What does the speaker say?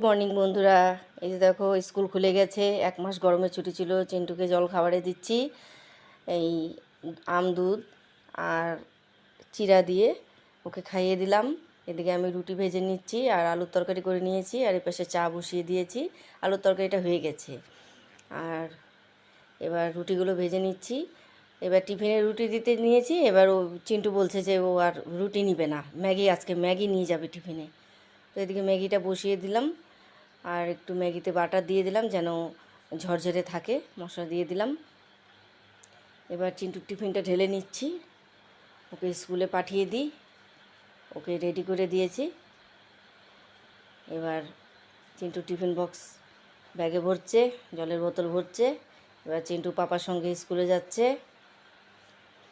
Morning বন্ধুরা। এই যে দেখো স্কুল খুলে গেছে, 1 মাস গরমের ছুটি ছিল। চিন্টুকে জল খাবারে দিচ্ছি এই আম দুধ আর চিড়া দিয়ে ওকে খাইয়ে দিলাম। এদিকে আমি রুটি ভেজে নিচ্ছি আর আলুর তরকারি করে নিয়েছি, আর এপাশে চা বসিয়ে দিয়েছি। আলুর তরকারিটা হয়ে গেছে, আর এবার রুটিগুলো ভেজে নিচ্ছি। এবার টিফিনে রুটি দিতে নিয়েছি। এবার ও চিন্টু বলছে যে ও আর রুটি নিবে না, আজকে ম্যাগি নিয়ে যাবে টিফিনে। তো এদিকে ম্যাগিটা বসিয়ে দিলাম, আর একটু ম্যাগিতে বাটার দিয়ে দিলাম যেন ঝরঝরে থাকে, মশলা দিয়ে দিলাম। এবার চিন্টুর টিফিনটা ঢেলে নিচ্ছি, ওকে স্কুলে পাঠিয়ে দিই। ওকে রেডি করে দিয়েছি। এবার চিন্টু টিফিন বক্স ব্যাগে ভরছে, জলের বোতল ভরছে। এবার চিন্টু পাপার সঙ্গে স্কুলে যাচ্ছে।